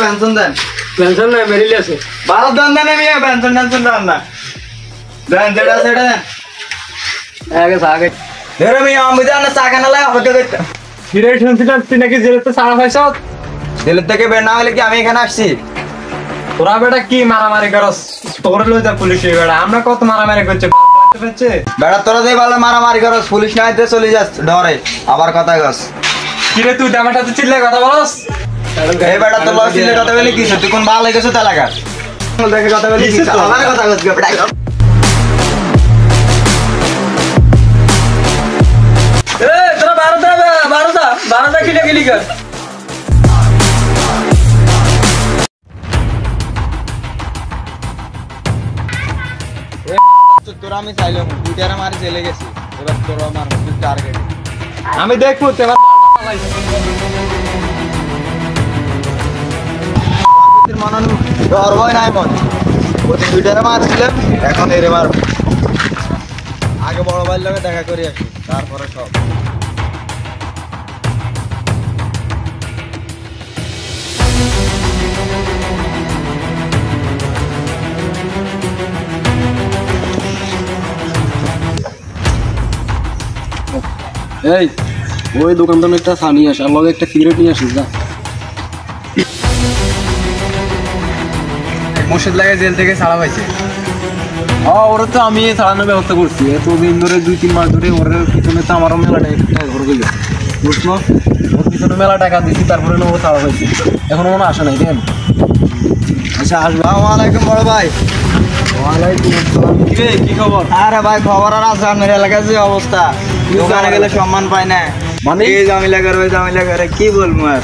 Pension दें pension नहीं मेरे लिए से 12 दिन देने में पेंशन टेंशन देना दें जेड़ा सेड़ा दें आगे सागे तेरे में हम मुझे ना सागे ना लगा होते होते फिर टेंशन तीन की जेल तो सारा पैसा जेल तक के बेना वाले कि हमें खाना आसी তোরা বেটা কি মারামারি করস তোর লই যা পুলিশ বেটা আমরা কত মারামারি করছে বাচ্চা বেটা তোরা দেই ভালো মারামারি করস পুলিশ না আইতে চলে যাস ডরে আবার কথা কস কি রে তুই আমার সাথে চিল্লা কথা বলস এই বেটা তো লস চিল্লা কথা বলি কি তুই কোন ভালো লাগেছ তা লাগা দেখে কথা বলি কি আমার কথা কস বেটা এ তোরা 12 কিলো গিলি কর তোরা আমি চাইলাম দুইটার মারি চলে গেছি এবার তোরা আমার টার্গেট আমি দেখবো এবার মানানো ডর ভয় নাই মন ওই দুইটার মারছিলাম এখন এর মার আগে বড় ভাইয়ের লগে দেখা করে আসি তারপরে সব এই ওই দোকান থেকে একটা সানি আসে আর লগে একটা সিগারেট নিয়ে আসিস না মুর্শিদ লাগে জেল থেকে ছাড়া হয়েছে ওরা তো আমি ছাড়ানোর ব্যবস্থা করছি এতদিন ধরে 2-3 মাস ধরে ওর পিছনে তো আমারও মেলা টাকা ঘর গেল বুঝলো ওর পিছনে মেলা টাকা দিচ্ছি তারপরে ও ছাড়া হয়েছে এখন মনে আসে নাই কেন আচ্ছা আসসালামু আলাইকুম বড় ভাই ওয়ালাইকুম আসসালাম কি খবর আরে ভাই খবর আর আছে আপনার এলাকার যে অবস্থা দোকানে গেলে সম্মান পায় না মানে এই জামিলা করে কি বলবো আর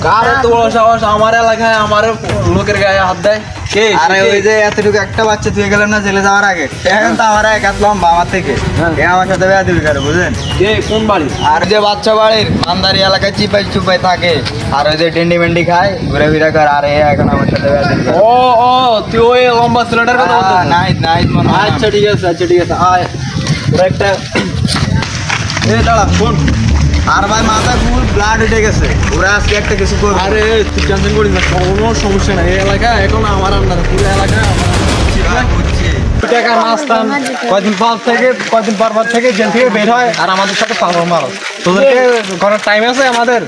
কার এত বড় সাহস আমার এলাকায় আমার লোকের গায়ে হাত দেয় কে আরে ওই যে এতটুকু একটা বাচ্চা তুই গেলেন না জেলে যাওয়ার আগে এখন তো আমার এক হাত লম্বা আমার থেকে এ আমার সাথে বেয়াদবি করে বুঝেন কে কোন বাড়ি আর যে বাচ্চা বাড়ির মানদারি এলাকায় চিপাই থাকে আর ওই যে ডেন্ডি মেন্ডি খায় ঘুরে ফিরে করে আর এখন আমার সাথে বেয়াদবি করে ও তুই ওই লম্বা ছেলেটার কথা বলছিস নাইট মনে আচ্ছা ঠিক আছে আয় ওরা একটা এ দাঁড়া ফোন আর ভাই মাথা ফুল ব্লাড উঠে গেছে ওরা আজকে একটা কিছু করবে আরে তুই টেনশন করিস না কোনো সমস্যা নাই এই এলাকা এখন আমার আন্ডারে পুরো এলাকা টাকা মাস্তান কদিন পর থেকে জেল থেকে বের হয় আর আমাদের সাথে পাগল মারো তোদেরকে করার টাইম আছে আমাদের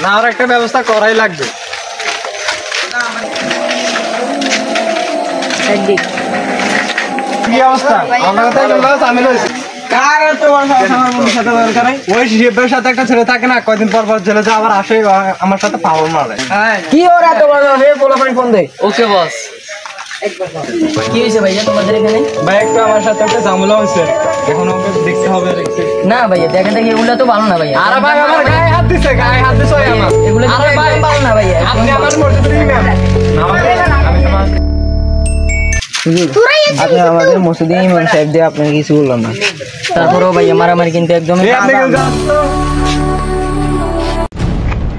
না আর একটা ব্যবস্থা করাই লাগবে কি অবস্থা আমরা তো আমি লইছি একটা ছেলে থাকে না কয়দিন পর জেলে যা আবার আসে আমার সাথে পাগল মারে কি ওরা তো ফোন দেয় ওকে বস কি হয়েছে ভাইয়া তোমাদের এখানে ভাই একটু আমার সাথে একটা ঝামেলা হয়েছে এখন ওকে দেখতে হবে না ভাইয়া দেখেন এগুলো তো ভালো না ভাইয়া আরে ভাই আমার গায়ে হাত দিছে আমার এগুলো আরে ভাই ভালো না ভাইয়া আপনি আমার মসজিদের ইমাম আপনি আমাদের মসজিদে ইমাম সাহেব দিয়ে আপনাকে কিছু বললাম না তারপরেও ভাইয়া মারামারি কিন্তু একদম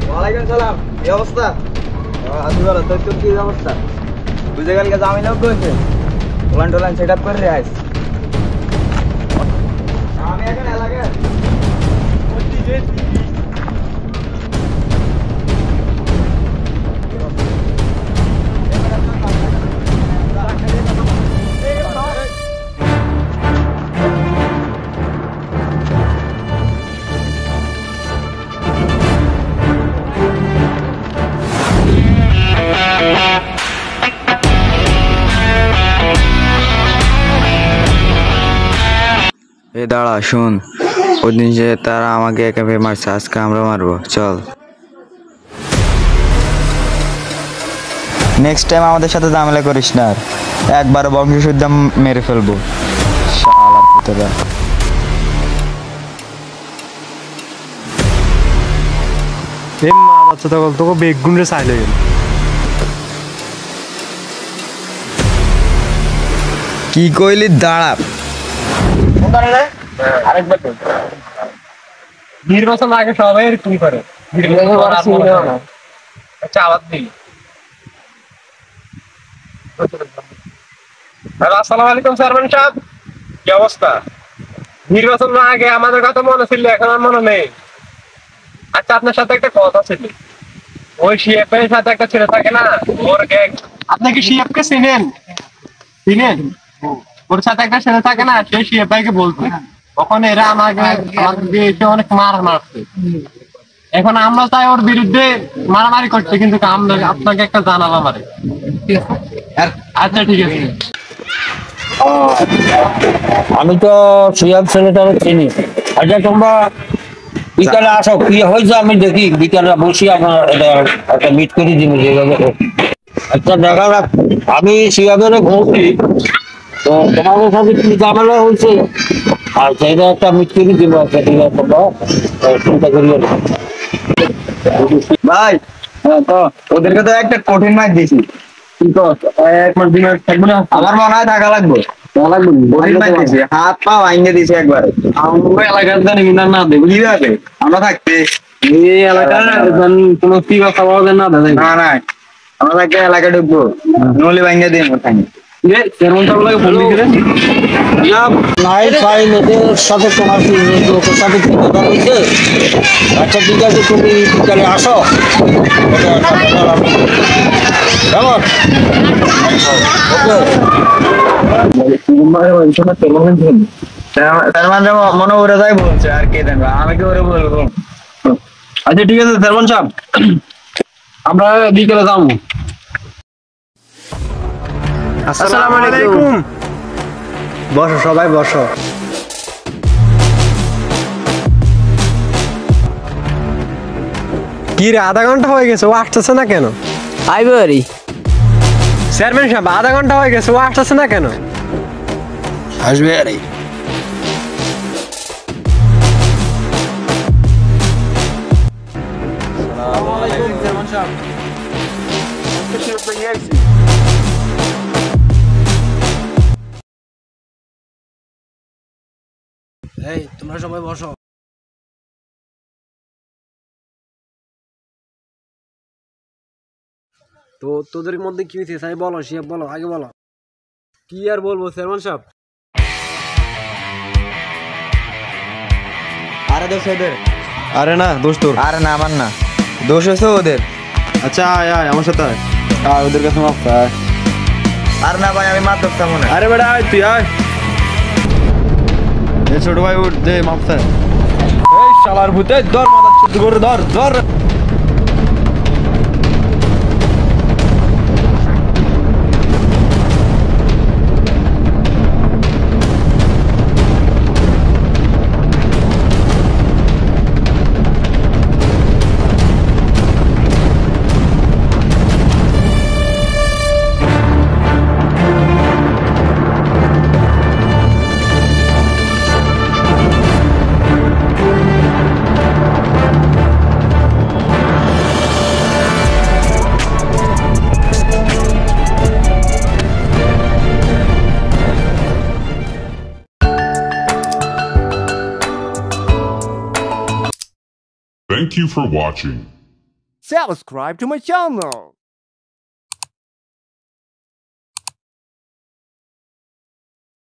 ওয়ালাইকুম সালাম কি অবস্থা আজুবালা তোর কি অবস্থা বুঝে গেল কে জামিন হোক কইছে টোলান সেটআপ করে রে আইস আমি এখন এলাকায় দাঁড়া শুন ওই দিন যে তারা আমাকে একাবে মারছে আজকে আমরা মারবো চল নেক্সট টাইম আমাদের সাথে ঝামেলা করিস না আর একবার বংশশুদ্ধ মেরে ফেলবো শালার পুতেরা মা বাচ্চা তো তোকে বেগুন রে চাইলে কি কইলি দাঁড়া আরেকবার নির্বাচন আগে সবাই কি করে আচ্ছা আবার দিই। হ্যালো, আসসালামু আলাইকুম চেয়ারম্যান সাহেব, কি অবস্থা? নির্বাচন না আগে আমাদের কথা মনে ছিল, এখন আর মনে নেই। আচ্ছা, আপনার সাথে একটা কথা ছিল। ওই শিএফ এর সাথে একটা ছেলে থাকে না, ওর গ্যাং। আপনি কি শিএফ কে চিনেন? চিনেন? ওর সাথে একটা ছেলে থাকে না, সেই শিএফ ভাইকে বলছে তখন এরা আমাকে দিয়ে এসে অনেক মারছে। এখন আমরা চাই ওর বিরুদ্ধে মারামারি করছে, কিন্তু আপনাকে একটা জানালাম আরে। আচ্ছা ঠিক আছে। আমি তো সুয়াব ছেলেটারে চিনি। আচ্ছা তোমরা বিকালে আসো, কি হয়েছে আমি দেখি, বিকালে বসি আপনার এটা একটা মিট করে দিব যেভাবে হোক। আচ্ছা দেখা যাক, আমি সুয়াবের ঘুরছি তো তোমাদের সাথে কি ঝামেলা হয়েছে আর সেইটা একটা মিট করে দিব একটা, ঠিক আছে তোমরা চিন্তা করিও না। ভাই হ্যাঁ তো ওদেরকে তো একটা কঠিন মাইর দিছি, কি কর, এক মাস দিন থাকবে না? আমার মনে হয় থাকা লাগবে। কঠিন মাইর দিছি, হাত পা ভাঙিয়ে দিছি একবারে। আমরা এলাকার জানি কিনা না দেবো কিভাবে আমরা থাকতে এই এলাকার কোনো কি কথা পাওয়া যায় না দাদা। না না আমরা থাকতে এলাকা ঢুকবো, নলি ভাঙিয়ে দিই মোটাই। নাই ভাই ওদের সাথে তোমার কি ওদের সাথে কি কথা হয়েছে? আচ্ছা ঠিক আছে, তুমি বিকালে আসো কেমন? তার মানে মনে ওরা যাই বলছে আর কে জানবে, আমি কি ওরে বলবো। আচ্ছা ঠিক আছে চেয়ারম্যান সাহেব, আমরা বিকেলে যাবো। আসসালামু আলাইকুম। বসো সবাই বসো। কি রে, আধা ঘন্টা হয়ে গেছে, ও আসতেছে না কেন? আইবারি চেয়ারম্যান সাহেব, আধা ঘন্টা হয়ে গেছে, ও আসতেছে না কেন? আসবে আরে এই তোমরা সবাই বসো। তো তোদের মধ্যে কি হয়েছে সাহেব, বলো, শিয়াব বলো, আগে বলো। কি আর বলবো চেয়ারম্যান সাহেব, আরে দোষ ওদের। আরে না দোষ তোর। আরে না আমার না, দোষ হচ্ছে ওদের। আচ্ছা আয় আয় আমার সাথে আয়। আর ওদের কাছে মাফ চাই। আর না ভাই আমি মাফ করতাম না। আরে বেটা আয়, তুই আয়। এই ছোট ভাই উঠ দে মাফ চাই। এই শালার ভূতে ধর, মাথা চুদ করে ধর ধর। Thank you for watching. Subscribe to my channel.